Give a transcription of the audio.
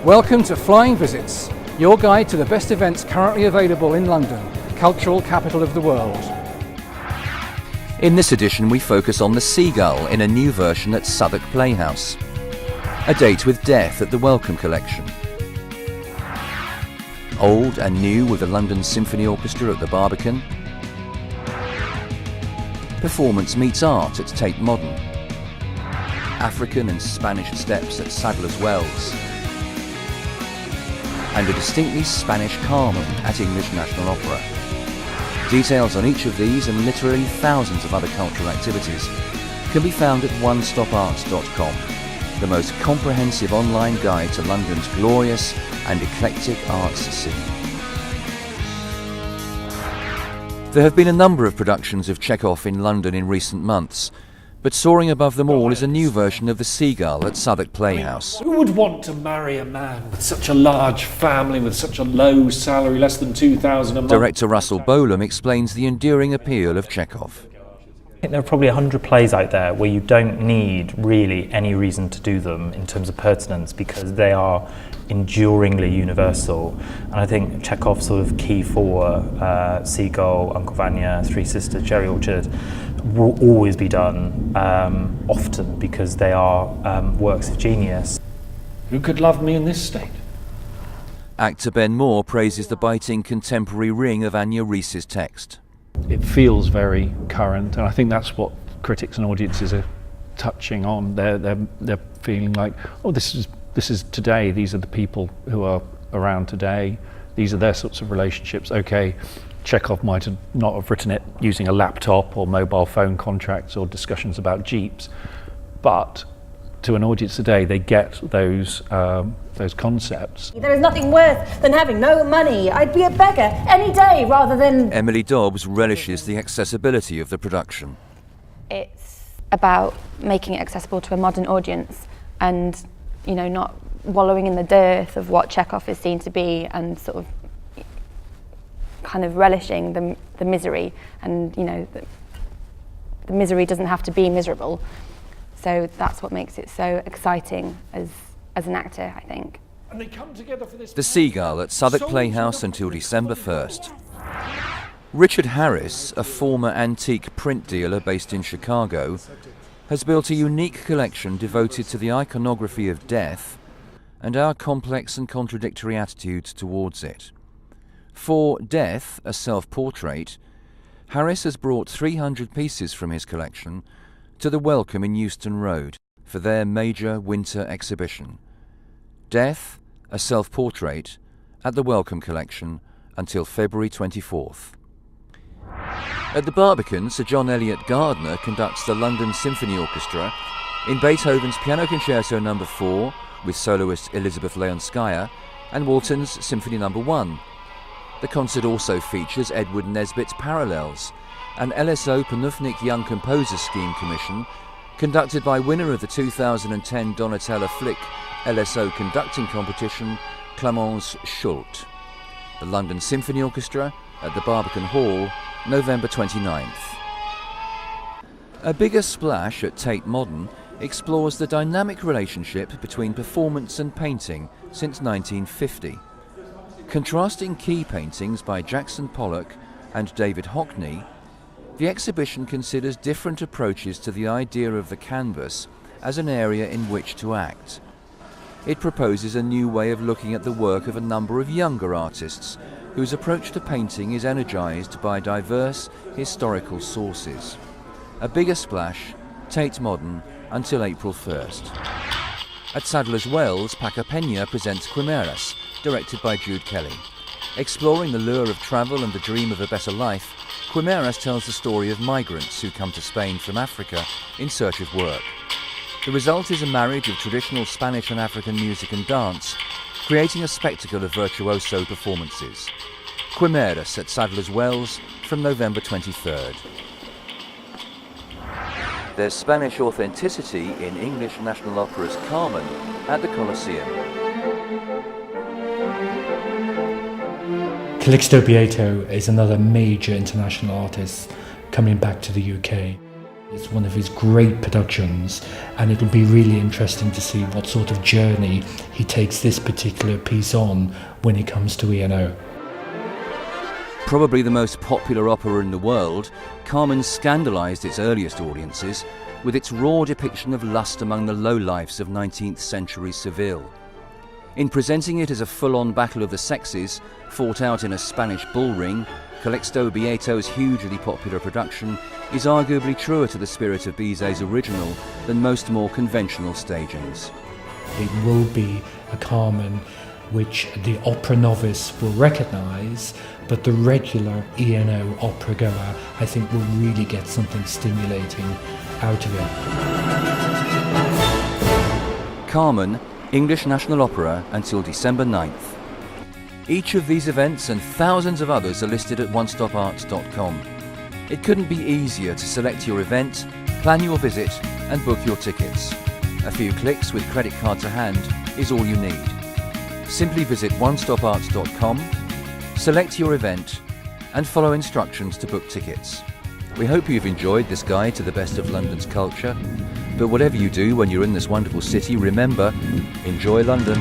Welcome to Flying Visits, your guide to the best events currently available in London, cultural capital of the world. In this edition we focus on the Seagull in a new version at Southwark Playhouse. A date with death at the Welcome Collection. Old and new with the London Symphony Orchestra at the Barbican. Performance meets art at Tate Modern. African and Spanish steps at Sadler's Wells. And a distinctly Spanish Carmen at English National Opera. Details on each of these and literally thousands of other cultural activities can be found at onestoparts.com, the most comprehensive online guide to London's glorious and eclectic arts scene. There have been a number of productions of Chekhov in London in recent months, but soaring above them all is a new version of the Seagull at Southwark Playhouse. Who would want to marry a man with such a large family, with such a low salary, less than £2,000 a month? Director Russell Bolam explains the enduring appeal of Chekhov. I think there are probably 100 plays out there where you don't need really any reason to do them in terms of pertinence because they are enduringly universal. And I think Chekhov's sort of key four, Seagull, Uncle Vanya, Three Sisters, Cherry Orchard, will always be done often because they are works of genius. Who could love me in this state? Actor Ben Moore praises the biting contemporary ring of Anya Rees's text. It feels very current, and I think that's what critics and audiences are touching on. They're feeling like, oh, this is today. These are the people who are around today. These are their sorts of relationships. Okay, Chekhov might have not have written it using a laptop or mobile phone contracts or discussions about Jeeps, but to an audience today, they get those concepts. There is nothing worse than having no money. I'd be a beggar any day rather than... Emily Dobbs relishes the accessibility of the production. It's about making it accessible to a modern audience and, you know, not wallowing in the dearth of what Chekhov is seen to be and sort of kind of relishing the misery. And, you know, the misery doesn't have to be miserable. So that's what makes it so exciting as an actor, I think. And they come together for this. The Seagull at Southwark Playhouse until December 1st. Richard Harris, a former antique print dealer based in Chicago, has built a unique collection devoted to the iconography of death and our complex and contradictory attitudes towards it. For Death, a self-portrait, Harris has brought 300 pieces from his collection to the Welcome in Euston Road for their major winter exhibition. Death, a self-portrait, at the Welcome Collection until February 24th. At the Barbican, Sir John Eliot Gardiner conducts the London Symphony Orchestra in Beethoven's Piano Concerto No. 4 with soloist Elizabeth Leonskaya and Walton's Symphony No. 1. The concert also features Edward Nesbit's Parallels, an LSO Panufnik Young Composers Scheme commission conducted by winner of the 2010 Donatella Flick LSO conducting competition, Clemence Schult. The London Symphony Orchestra at the Barbican Hall, November 29th. A Bigger Splash at Tate Modern explores the dynamic relationship between performance and painting since 1950. Contrasting key paintings by Jackson Pollock and David Hockney, the exhibition considers different approaches to the idea of the canvas as an area in which to act. It proposes a new way of looking at the work of a number of younger artists whose approach to painting is energised by diverse historical sources. A Bigger Splash, Tate Modern, until April 1st. At Sadler's Wells, Paca Peña presents Quimeras, directed by Jude Kelly. Exploring the lure of travel and the dream of a better life, Quimeras tells the story of migrants who come to Spain from Africa in search of work. The result is a marriage of traditional Spanish and African music and dance, creating a spectacle of virtuoso performances. Quimeras at Sadler's Wells from November 23rd. There's Spanish authenticity in English National Opera's Carmen at the Colosseum. Calixto Beato is another major international artist coming back to the UK. It's one of his great productions, and it'll be really interesting to see what sort of journey he takes this particular piece on when it comes to E&O. Probably the most popular opera in the world, Carmen scandalised its earliest audiences with its raw depiction of lust among the lowlifes of 19th century Seville. In presenting it as a full-on battle of the sexes, fought out in a Spanish bull ring, Calixto Bieto's hugely popular production is arguably truer to the spirit of Bizet's original than most more conventional stagings. It will be a Carmen which the opera novice will recognise, but the regular E&O opera goer, I think, will really get something stimulating out of it. Carmen, English National Opera, until December 9th. Each of these events and thousands of others are listed at onestoparts.com. It couldn't be easier to select your event, plan your visit and book your tickets. A few clicks with credit card to hand is all you need. Simply visit onestoparts.com, select your event and follow instructions to book tickets. We hope you've enjoyed this guide to the best of London's culture, but whatever you do when you're in this wonderful city, remember, enjoy London.